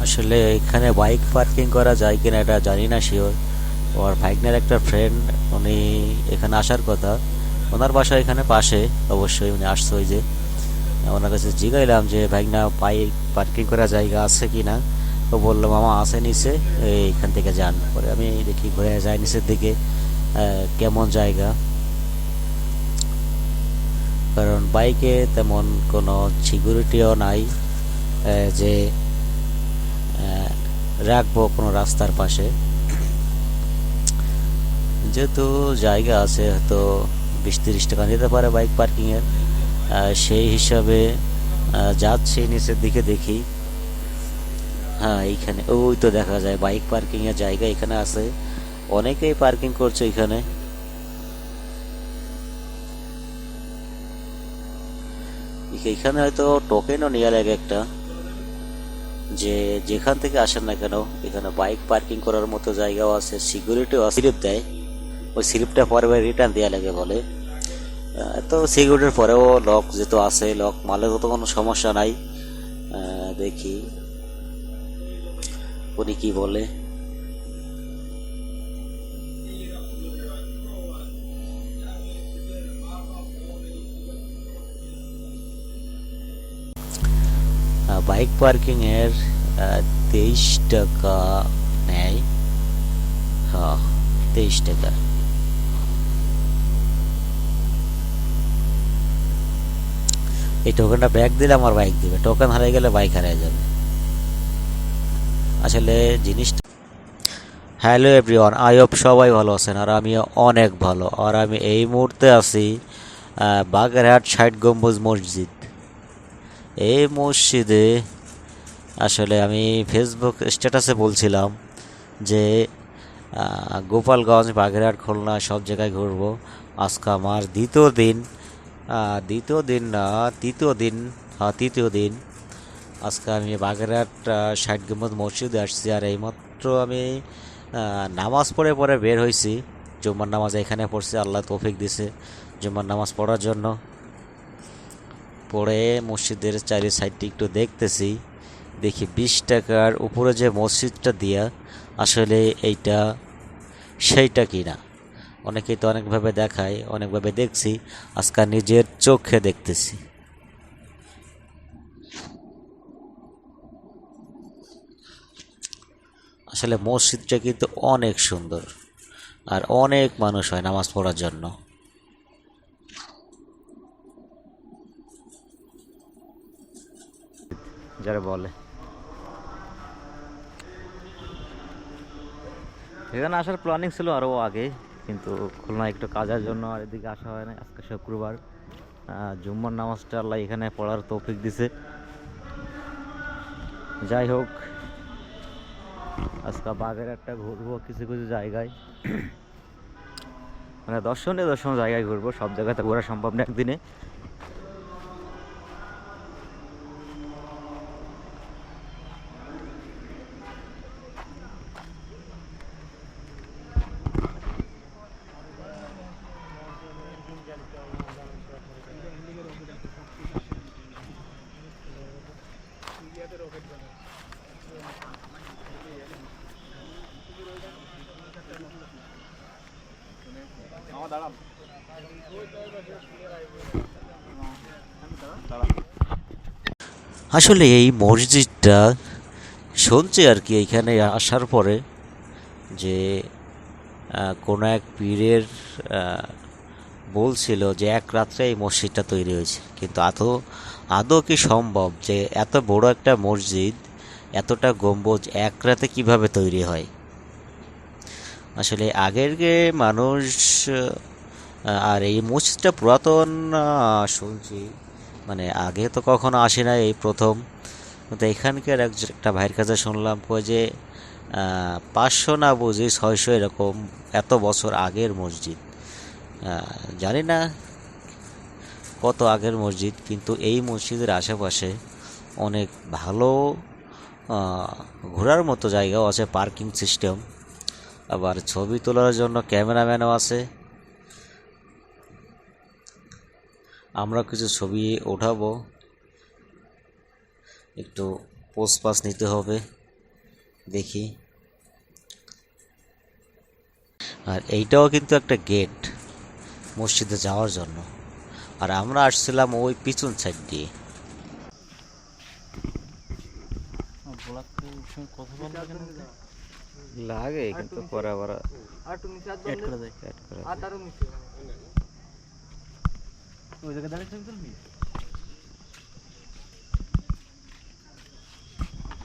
আসলে এখানে bike parking করা যায় কিনা এটা জানি না শিওর। ওর ভাইগনার একটা ফ্রেন্ড, উনি এখানে আসার কথা, ওনার বাসা এখানে পাশে, অবশ্যই উনি আসছে। ওই যে ওনার কাছে জিগাইলাম যে ভাইগনা বাইক পার্কিং করা জায়গা আছে কি না। ও বললো মামা আছে নিচে, এইখান থেকে যান। পরে আমি দেখি ঘুরে যাই নিচের দিকে কেমন জায়গা, কারণ বাইকে তেমন কোনো সিকিউরিটিও নাই যে রাখবো কোনো রাস্তার পাশে। যেহেতু জায়গা আছে হয়তো 20-30 টাকা নিতে পারে বাইক পার্কিংয়ের, সেই হিসাবে যাচ্ছি নিচের দিকে দেখি। হ্যাঁ, এইখানে ওই তো দেখা যায় বাইক পার্কিংয়ের জায়গা এখানে আছে, অনেকেই পার্কিং করছে এখানে। এখানে হয়তো টোকেনও নেওয়া লাগে একটা, যে যেখান থেকে আসেন না কেন এখানে বাইক পার্কিং করার মতো জায়গাও আছে, সিকিউরিটিও স্লিপ দেয়। ওই স্লিপটা পরে রিটার্ন দেওয়া লাগে বলে। তো সিকিউরিটির পরেও লক যেহেতু আছে, লক মারলে তো কোনো সমস্যা নাই। দেখি উনি কি বলে। বাইক পার্কিং এর 23 টাকা নেয়। হ্যাঁ, 23 টাকা। এই টোকেনটা ব্যাক দিলে আমার বাইক দিবে, টোকেন হারিয়ে গেলে বাইক হারিয়ে যাবে আসলে জিনিসটা। হ্যালো এভরিওয়ান, আই হোপ সবাই ভালো আছেন, আর আমি অনেক ভালো। আর আমি এই মুহূর্তে আছি বাগেরহাট 60 গম্বুজ মসজিদ। এই মসজিদে আসলে আমি ফেসবুক স্ট্যাটাসে বলছিলাম যে গোপালগঞ্জ, বাগেরহাট, খুলনা সব জায়গায় ঘুরবো। আজকে আমার দ্বিতীয় দিন, তৃতীয় দিন। আজকে আমি বাগেরহাট 60 গম্বুজ মসজিদে আসছি। আর এইমাত্র আমি নামাজ পড়ে পরে বের হয়েছি। জুম্মার নামাজ এখানে পড়ছি, আল্লাহ তৌফিক দিছে জুম্মার নামাজ পড়ার জন্য। পড়ে মসজিদের চারি সাইডটি একটু দেখতেছি, দেখি 20 টাকার উপরে যে মসজিদটা দিয়া আসলে এইটা সেইটা কিনা। অনেকেই তো অনেকভাবে দেখায়, অনেকভাবে দেখছি, আজকে নিজের চোখে দেখতেছি। আসলে মসজিদটা কিন্তু অনেক সুন্দর, আর অনেক মানুষ হয় নামাজ পড়ার জন্য। যারা বলে এখানে আসার প্ল্যানিং ছিল আরও আগে, কিন্তু খুলনা একটু কাজের জন্য আর এদিকে আসা হয় না। আজকে শুক্রবার, জুম্মার নামাজটা আল্লাহ এখানে পড়ার তৌফিক দিছে। যাই হোক, আজকে বাগেরহাটটা ঘুরবো কিছু কিছু জায়গায়, মানে দর্শনীয় জায়গায় ঘুরবো। সব জায়গাতে ঘোরা সম্ভব না একদিনে। আসলে এই মসজিদটা শুনছি আর কি এইখানে আসার পরে, যে কোনো এক পীরের বলছিল যে এক রাত্রে এই মসজিদটা তৈরি হয়েছে। কিন্তু আদৌ কি সম্ভব যে এত বড় একটা মসজিদ, এতটা গম্বুজ এক রাতে কিভাবে তৈরি হয়? আসলে আগের যে মানুষ, আর এই মসজিদটা পুরাতন শুনছি, মানে আগে তো কখনো আসি না, এই প্রথম। কিন্তু এখানকার একটা ভাইয়ের কাছে শুনলাম কয় যে 500 না বুঝি 600 এরকম, এত বছর আগের মসজিদ। জানি না কত আগের মসজিদ, কিন্তু এই মসজিদের আশেপাশে অনেক ভালো ঘোরার মতো জায়গাও আছে, পার্কিং সিস্টেম, আবার ছবি তোলার জন্য ক্যামেরাম্যানও আছে। আমরা কিছু ছবি ওঠাবো, একটু পোজ পাস নিতে হবে। দেখি। আর এইটাও কিন্তু একটা গেট মসজিদে যাওয়ার জন্য, আর আমরা আসছিলাম ওই পিছন সাইড দিয়ে। লাগে কিন্তু পরে আবার এড করে দেয়। অ্যাড করে আর তারও নিচে ওই জায়গায় দাঁড়িয়ে ছবি তুলবি।